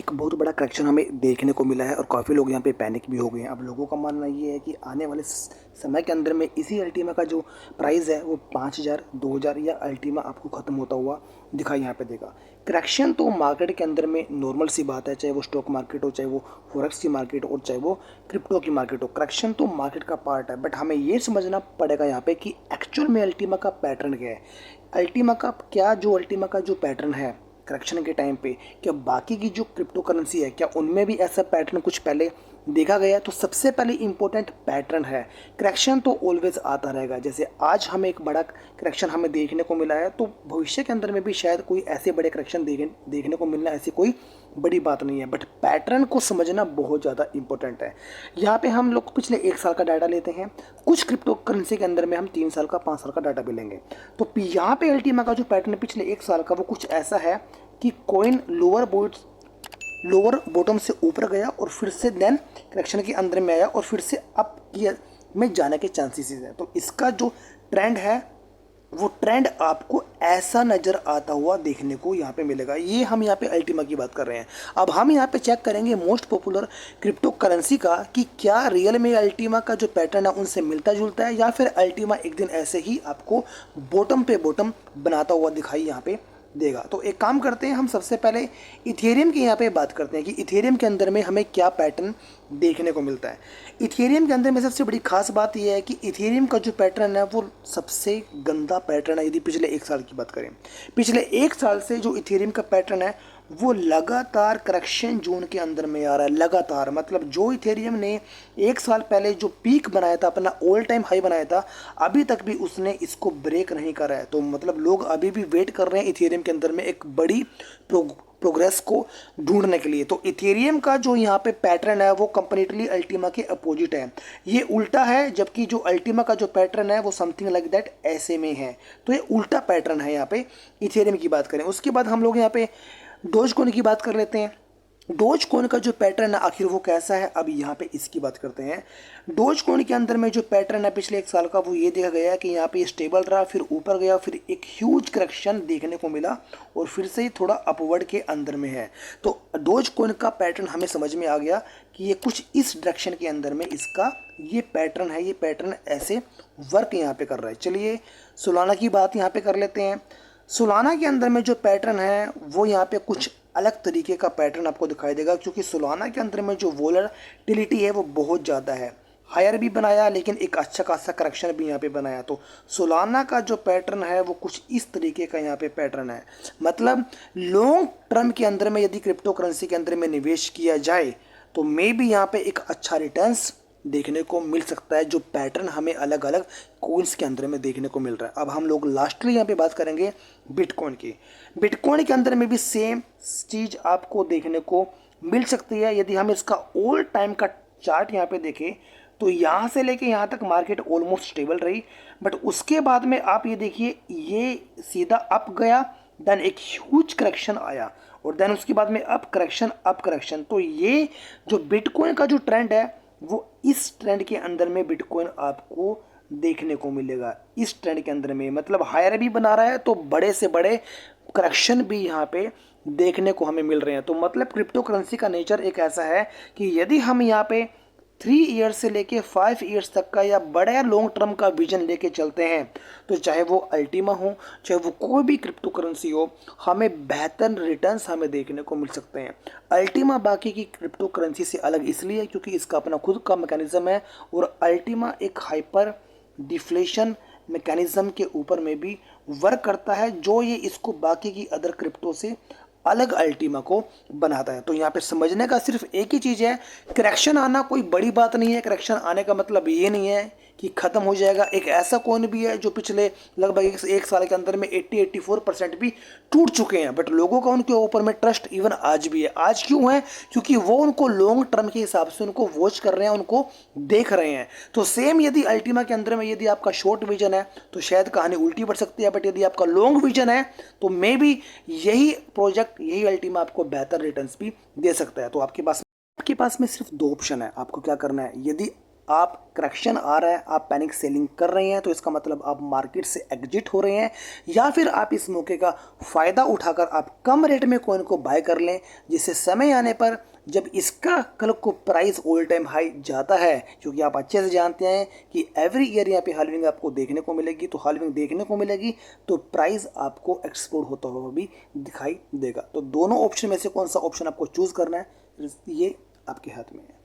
एक बहुत बड़ा करेक्शन हमें देखने को मिला है और काफ़ी लोग यहाँ पे पैनिक भी हो गए हैं। अब लोगों का मानना ये है कि आने वाले समय के अंदर में इसी अल्टीमा का जो प्राइस है वो 5,000 2,000 या अल्टीमा आपको ख़त्म होता हुआ दिखाई यहाँ पे देगा। करेक्शन तो मार्केट के अंदर में नॉर्मल सी बात है, चाहे वो स्टॉक मार्केट हो, चाहे वो फॉरेक्स की मार्केट हो, चाहे वो क्रिप्टो की मार्केट हो। करेक्शन तो मार्केट का पार्ट है, बट हमें ये समझना पड़ेगा यहाँ पे कि एक्चुअल में अल्टीमा का पैटर्न क्या है। अल्टीमा का जो पैटर्न है करेक्शन के टाइम पे, क्या बाकी की जो क्रिप्टो करेंसी है क्या उनमें भी ऐसा पैटर्न कुछ पहले देखा गया है? तो सबसे पहले इंपॉर्टेंट पैटर्न है। करेक्शन तो ऑलवेज आता रहेगा। जैसे आज हमें एक बड़ा करेक्शन हमें देखने को मिला है, तो भविष्य के अंदर में भी शायद कोई ऐसे बड़े करेक्शन देखने को मिलना ऐसी कोई बड़ी बात नहीं है, बट पैटर्न को समझना बहुत ज़्यादा इंपॉर्टेंट है। यहाँ पे हम लोग पिछले 1 साल का डाटा लेते हैं, कुछ क्रिप्टो करेंसी के अंदर में हम 3 साल का 5 साल का डाटा भी लेंगे। तो यहाँ पे अल्टीमा का जो पैटर्न है पिछले 1 साल का वो कुछ ऐसा है कि कॉइन लोअर बॉटम से ऊपर गया और फिर से देन करेक्शन के अंदर में आया और फिर से अप गियर में जाने के चांसेस है। तो इसका जो ट्रेंड है वो ट्रेंड आपको ऐसा नज़र आता हुआ देखने को यहाँ पे मिलेगा। ये हम यहाँ पे अल्टीमा की बात कर रहे हैं। अब हम यहाँ पे चेक करेंगे मोस्ट पॉपुलर क्रिप्टो करेंसी का कि क्या रियल में अल्टीमा का जो पैटर्न है उनसे मिलता जुलता है या फिर अल्टीमा एक दिन ऐसे ही आपको बॉटम पे बॉटम बनाता हुआ दिखाई यहाँ पे देगा। तो एक काम करते हैं, हम सबसे पहले इथेरियम की यहाँ पे बात करते हैं कि इथेरियम के अंदर में हमें क्या पैटर्न देखने को मिलता है। इथेरियम के अंदर में सबसे बड़ी खास बात यह है कि इथेरियम का जो पैटर्न है वो सबसे गंदा पैटर्न है। यदि पिछले 1 साल की बात करें, पिछले 1 साल से जो इथेरियम का पैटर्न है वो लगातार करेक्शन जोन के अंदर में आ रहा है। लगातार मतलब जो इथेरियम ने 1 साल पहले जो पीक बनाया था, अपना ऑल टाइम हाई बनाया था, अभी तक भी उसने इसको ब्रेक नहीं करा है। तो मतलब लोग अभी भी वेट कर रहे हैं इथेरियम के अंदर में एक बड़ी प्रोग्रेस को ढूंढने के लिए। तो इथेरियम का जो यहाँ पे पैटर्न है वो कंप्लीटली अल्टीमा के अपोजिट है, ये उल्टा है। जबकि जो अल्टीमा का जो पैटर्न है वो समथिंग लाइक दैट ऐसे में है। तो ये उल्टा पैटर्न है यहाँ पे इथेरियम की बात करें। उसके बाद हम लोग यहाँ पे डोज कॉइन की बात कर लेते हैं। डोज कॉइन का जो पैटर्न है आखिर वो कैसा है, अब यहाँ पे इसकी बात करते हैं। डोज कॉइन के अंदर में जो पैटर्न है पिछले 1 साल का वो ये देखा गया है कि यहाँ पे स्टेबल रहा, फिर ऊपर गया, फिर एक ह्यूज करेक्शन देखने को मिला और फिर से ही थोड़ा अपवर्ड के अंदर में है। तो डोज कॉइन का पैटर्न हमें समझ में आ गया कि ये कुछ इस डायरेक्शन के अंदर में इसका ये पैटर्न है, ये पैटर्न ऐसे वर्क यहाँ पे कर रहा है। चलिए सोलाना की बात यहाँ पे कर लेते हैं। सोलाना के अंदर में जो पैटर्न है वो यहाँ पे कुछ अलग तरीके का पैटर्न आपको दिखाई देगा, क्योंकि सोलाना के अंदर में जो वोलेटिलिटी है वो बहुत ज़्यादा है। हायर भी बनाया लेकिन एक अच्छा खासा करेक्शन भी यहाँ पे बनाया। तो सोलाना का जो पैटर्न है वो कुछ इस तरीके का यहाँ पे पैटर्न है। मतलब लॉन्ग टर्म के अंदर में यदि क्रिप्टो करेंसी के अंदर में निवेश किया जाए तो मे भी यहाँ पे एक अच्छा रिटर्न्स देखने को मिल सकता है, जो पैटर्न हमें अलग अलग कोइंस के अंदर में देखने को मिल रहा है। अब हम लोग लास्टली यहाँ पे बात करेंगे बिटकॉइन की। बिटकॉइन के अंदर में भी सेम चीज़ आपको देखने को मिल सकती है। यदि हम इसका ऑल टाइम का चार्ट यहाँ पे देखें तो यहाँ से लेके यहाँ तक मार्केट ऑलमोस्ट स्टेबल रही, बट उसके बाद में आप ये देखिए ये सीधा अप गया, देन एक ह्यूज करेक्शन आया और देन उसके बाद में अप करेक्शन। तो ये जो बिटकॉइन का जो ट्रेंड है वो इस ट्रेंड के अंदर में बिटकॉइन आपको देखने को मिलेगा। इस ट्रेंड के अंदर में मतलब हायर भी बना रहा है तो बड़े से बड़े करेक्शन भी यहाँ पे देखने को हमें मिल रहे हैं। तो मतलब क्रिप्टो करेंसी का नेचर एक ऐसा है कि यदि हम यहाँ पे 3 ईयर्स से लेके 5 ईयर्स तक का या बड़ा लॉन्ग टर्म का विजन लेके चलते हैं तो चाहे वो अल्टीमा हो, चाहे वो कोई भी क्रिप्टो करेंसी हो, हमें बेहतर रिटर्न्स हमें देखने को मिल सकते हैं। अल्टीमा बाकी की क्रिप्टो करेंसी से अलग इसलिए है क्योंकि इसका अपना खुद का मैकेनिज्म है और अल्टीमा एक हाइपर डिफ्लेशन मैकेनिज्म के ऊपर में भी वर्क करता है, जो ये इसको बाकी की अदर क्रिप्टो से अलग अल्टीमा को बनाता है। तो यहाँ पे समझने का सिर्फ एक ही चीज़ है, करेक्शन आना कोई बड़ी बात नहीं है। करेक्शन आने का मतलब ये नहीं है कि ख़त्म हो जाएगा। एक ऐसा कॉइन भी है जो पिछले लगभग 1 साल के अंदर में 80-84% भी टूट चुके हैं, बट लोगों का उनके ऊपर में ट्रस्ट इवन आज भी है। आज क्यों है? क्योंकि वो उनको लॉन्ग टर्म के हिसाब से उनको वॉच कर रहे हैं, उनको देख रहे हैं। तो सेम यदि अल्टीमा के अंदर में यदि आपका शॉर्ट विजन है तो शायद कहानी उल्टी पड़ सकती है, बट यदि आपका लॉन्ग विजन है तो मे बी यही प्रोजेक्ट, यही अल्टीमा आपको बेहतर रिटर्न्स भी दे सकता है। तो आपके पास में सिर्फ 2 ऑप्शन है, आपको क्या करना है। यदि आप करेक्शन आ रहा है, आप पैनिक सेलिंग कर रहे हैं, तो इसका मतलब आप मार्केट से एग्जिट हो रहे हैं, या फिर आप इस मौके का फ़ायदा उठाकर आप कम रेट में कॉइन को बाय कर लें, जिससे समय आने पर जब इसका कल को प्राइस ऑल टाइम हाई जाता है, क्योंकि आप अच्छे से जानते हैं कि एवरी ईयर यहाँ पे हाल्विंग आपको देखने को मिलेगी, तो हाल्विंग देखने को मिलेगी तो प्राइस आपको एक्सप्लोर होता हुआ भी दिखाई देगा। तो दोनों ऑप्शन में से कौन सा ऑप्शन आपको चूज़ करना है, ये आपके हाथ में है।